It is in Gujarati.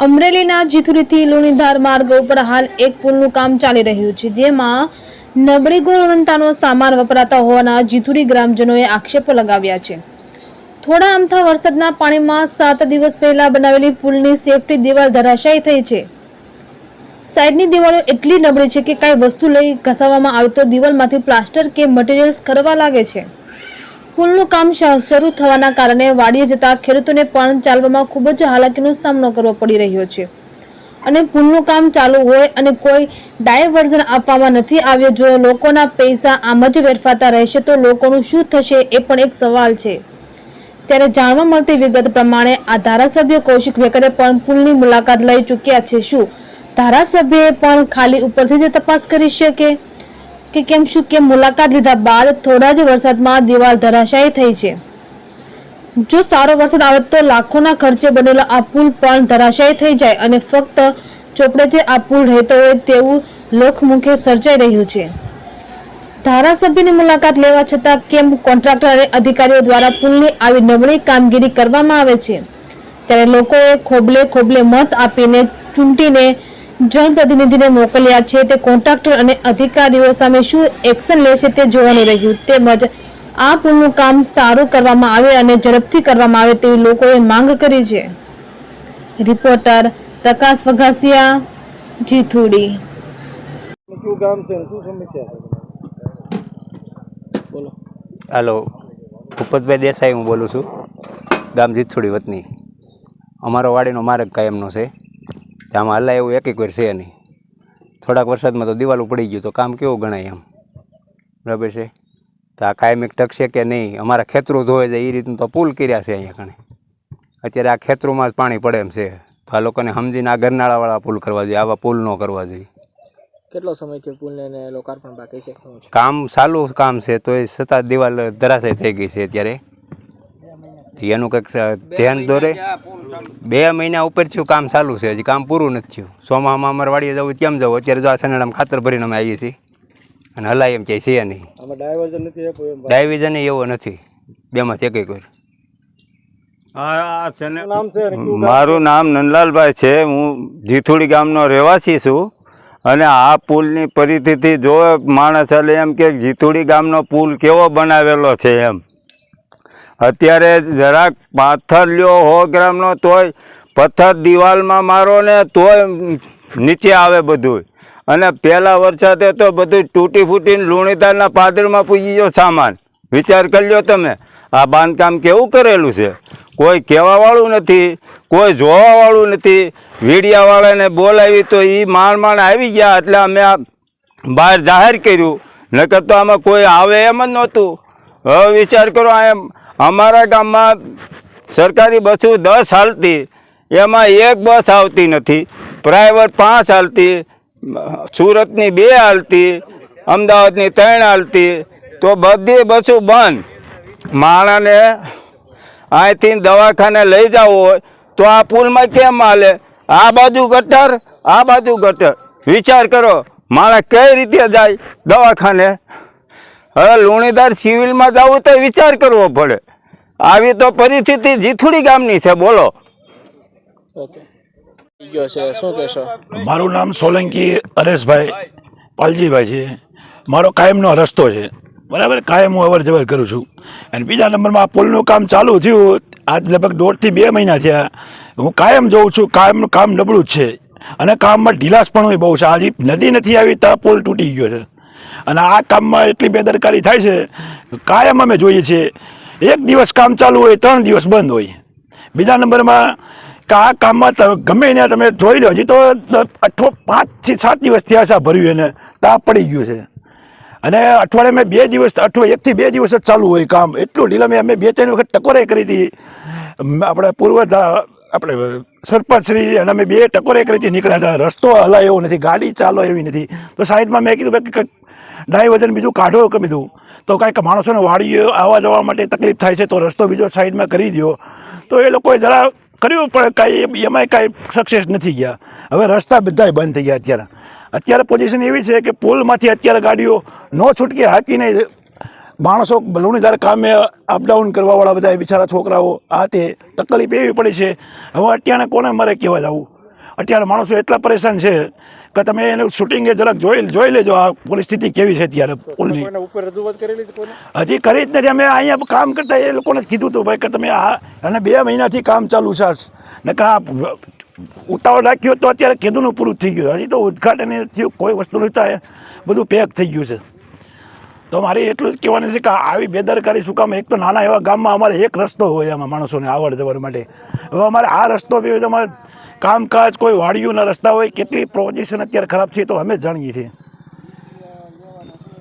અમરેલીના જીથુડીથી લુણીધાર માર્ગ ઉપર હાલ એક પુલનું કામ ચાલી રહ્યું છે, જેમાં નબળી ગુણવત્તાનો સામાન વપરાતા હોવાના જીથુડી ગ્રામજનોએ આક્ષેપો લગાવ્યા છે। થોડા અમથા વરસાદના પાણીમાં 7 દિવસ પહેલા બનાવેલી પુલની સેફટી દિવાલ ધરાશાયી થઈ છે। સાઈડની દિવાલો એટલી નબળી છે કે કાંઈ વસ્તુ લઈ ઘસાવવામાં આવે તો દિવાલમાંથી પ્લાસ્ટર કે મટીરિયલ્સ ખરવા લાગે છે। પુલનું કામ શરૂ થવાના કારણે વાડીએ જતા ખેડૂતોને પણ ચાલવામાં ખૂબ જ હાલાકીનો સામનો કરવો પડી રહ્યો છે અને પુલનું કામ ચાલુ હોય અને કોઈ ડાયવર્ઝન આપવામાં નથી આવ્યો। જો લોકોના પૈસા આમ જ વેડફાતા રહેશે તો લોકોનું શું થશે એ પણ એક સવાલ છે। ત્યારે જાણવા મળતી વિગત પ્રમાણે આ ધારાસભ્ય કૌશિક વેકરે પણ પુલની મુલાકાત લઈ ચૂક્યા છે। શું ધારાસભ્યએ પણ ખાલી ઉપરથી જ તપાસ કરી શકે કે કેમ? શું કે મુલાકાત લીધા બાદ થોડા જ વરસાદમાં દિવાલ ધરાશાયી થઈ છે। જો સારો વરસાદ આવે તો લાખોના ખર્ચે બનેલો આ પુલ પણ ધરાશાયી થઈ જાય અને ફક્ત ચોપડે જે આ પુલ રહેતો હોય તેવું લોકમુખે સર્જાઈ રહ્યું છે। ધારાસભ્યની મુલાકાત લેવા છતાં કેમ કોન્ટ્રાક્ટર અને અધિકારીઓ દ્વારા પુલની આવી નબળી કામગીરી કરવામાં આવે છે? ત્યારે લોકોએ ખોબલે ખોબલે મત આપીને ચૂંટીને જનપ્રતિનિધિને મોકલ્યા છે। તે કોન્ટ્રાક્ટર અને અધિકારીઓ સામે શું એક્શન લેશે તે જોવાનું રહ્યું। તેમજ આ પુલનું કામ સારું કરવામાં આવે અને ઝડપથી કરવામાં આવે તેવી લોકોએ માંગ કરી છે। રિપોર્ટર પ્રકાશ વઘાસિયા, જીથુડી। हेलो, भूपतभाई देसाई हूँ बोलूँ छूँ, गाम जीथुड़ी वतनी। अमारो वाड़ीनो मार्ग कायमनो छे, त्यामां हलाय एवुं एक વાર છે नहीं। થોડાક વરસાદમાં તો દિવાલો પડી ગયું તો કામ કેવું ગણાય એમ, બરાબર છે? તો આ કાયમિક ટકશે કે નહીં? અમારા ખેતરો ધોવાઈ જાય એ રીતનું તો પુલ કર્યા છે અહીંયા કણે। અત્યારે આ ખેતરોમાં જ પાણી પડે એમ છે, તો આ લોકોને સમજીને આ ગરનાળાવાળા પુલ કરવા જોઈએ, આવા પુલ ન કરવા જોઈએ। કેટલો સમયથી પુલને લોકાર્પણ બાકી છે? કામ ચાલુ કામ છે તો એ છતાં દિવાલ ધરાશાયી થઈ ગઈ છે। અત્યારે એનું કંઈક ધ્યાન દોરે। 2 મહિના ઉપર થયું કામ ચાલુ છે, હજી કામ પૂરું નથી થયું। ચોમાસામાં અમારે વાડીએ જવું કેમ જવું? અત્યારે જો આ સનેડામાં ખાતર ભરીને અમે આવીએ છીએ અને હલાય એમ ક્યાંય છે નહીં। ડાયવિઝન એવો નથી, બેમાંથી એક વાર। મારું નામ નંદલાલભાઈ છે, હું જીથુડી ગામનો રહેવાસી છું। અને આ પુલની પરિસ્થિતિ જો માણસ ચાલે એમ કે જીથુડી ગામનો પુલ કેવો બનાવેલો છે એમ। અત્યારે જરાક પાથર લ્યો 100 ગ્રામનો તોય પથ્થર દિવાલમાં મારો ને તોય નીચે આવે બધું। અને પહેલા વરસાદે તો બધું તૂટી ફૂટીને લુણીધારના પાદરમાં પૂજી ગયો સામાન। વિચાર કરી લ્યો તમે, આ બાંધકામ કેવું કરેલું છે? કોઈ કહેવાવાળું નથી, કોઈ જોવાવાળું નથી। મીડિયાવાળાને બોલાવી તો એ માણ આવી ગયા એટલે અમે આ બહાર જાહેર કર્યું, નકર તો આમાં કોઈ આવે એમ જ નહોતું। હવે વિચાર કરો, એમ અમારા ગામમાં સરકારી બસો 10 હાલતી, એમાં 1 બસ આવતી નથી। પ્રાઇવેટ 5 હાલતી, સુરતની 2 હાલતી, અમદાવાદની 3 હાલતી, તો બધી બસો બંધ। માણસને અહીંથી દવાખાને લઈ જવું હોય તો આ પુલમાં કેમ હાલે? આ બાજુ ગટર, આ બાજુ ગટર। વિચાર કરો, માણસ કઈ રીતે જાય દવાખાને? હવે લુણીધાર સિવિલમાં જવું તો વિચાર કરવો પડે। આવી તો પરિસ્થિતિ જીથુડી ગામની છે, બોલો। શું કહેશો? મારું નામ સોલંકી હરેશભાઈ પાલજીભાઈ છે। મારો કાયમનો રસ્તો છે, બરાબર? કાયમ હું અવર જવર કરું છું। અને બીજા નંબરમાં આ પુલનું કામ ચાલુ થયું આજ લગભગ 1.5 થી 2 મહિના થયા। હું કાયમ જોઉં છું, કાયમનું કામ નબળું જ છે અને કામમાં ઢીલાસ પણ બહુ છે। આજે નદી નથી આવી તો પુલ તૂટી ગયો છે અને આ કામમાં એટલી બેદરકારી થાય છે, કાયમ અમે જોઈએ છીએ। 1 દિવસ કામ ચાલુ હોય, 3 દિવસ બંધ હોય। બીજા નંબરમાં કે આ કામમાં ગમે એને તમે જોઈ લો, હજી તો 5 થી 7 દિવસ થયા છે ભર્યું, એને તાપ પડી ગયું છે। અને અઠવાડિયામાં 2 દિવસ, 1 થી 2 દિવસ જ ચાલુ હોય કામ। એટલું ઢીલા અમે 2-3 વખત ટકોરે કરી હતી, આપણે આપણે સરપંચશ્રી અને અમે 2 ટકોરે કરી હતી, નીકળ્યા હતા। રસ્તો હલાય એવો નથી, ગાડી ચાલો એવી નથી। તો સાઈડમાં મેં કીધું કે ડાયવર્ઝન બીજું કાઢો કે કીધું તો કાંઈક માણસોને વાડીઓ આવવા જવા માટે તકલીફ થાય છે, તો રસ્તો બીજો સાઈડમાં કરી દો। તો એ લોકોએ જરા કર્યું પણ કાંઈ એમાંય કાંઈ સક્સેસ નથી ગયા। હવે રસ્તા બધાય બંધ થઈ ગયા। અત્યારે પોઝિશન એવી છે કે પુલમાંથી અત્યારે ગાડીઓ ન છૂટકે હાકીને માણસો લુણીધાર કામે અપડાઉન કરવાવાળા બધા બિચારા છોકરાઓ આ તે તકલીફ એવી પડી છે। હવે અત્યારે કોને મારે કહેવા જવું? અત્યારે માણસો એટલા પરેશાન છે કે તમે એનું શૂટિંગ જરાક જોઈ લેજો આ પરિસ્થિતિ કેવી છે અત્યારે પુલની. હજી કરી જ નથી. અમે અહીંયા કામ કરતા એ લોકોને જ કીધું હતું ભાઈ કે તમે આ અને 2 મહિનાથી કામ ચાલુ છે ને કા ઉતાવળ રાખ્યો તો અત્યારે કીધુંનું પૂરું થઈ ગયું. હજી તો ઉદ્ઘાટન થયું, કોઈ વસ્તુ નહીં થાય, બધું પેક થઈ ગયું છે. તો મારે એટલું જ કહેવાનું છે કે આવી બેદરકારી શું કામ? એક તો નાના એવા ગામમાં અમારે એક રસ્તો હોય એમાં માણસોને આવડ જવર માટે. હવે અમારે આ રસ્તો બી અમારે કામકાજ કોઈ વાડીઓના રસ્તા હોય, કેટલી પોઝિશન અત્યારે ખરાબ છે તો અમે જ જાણીએ છીએ.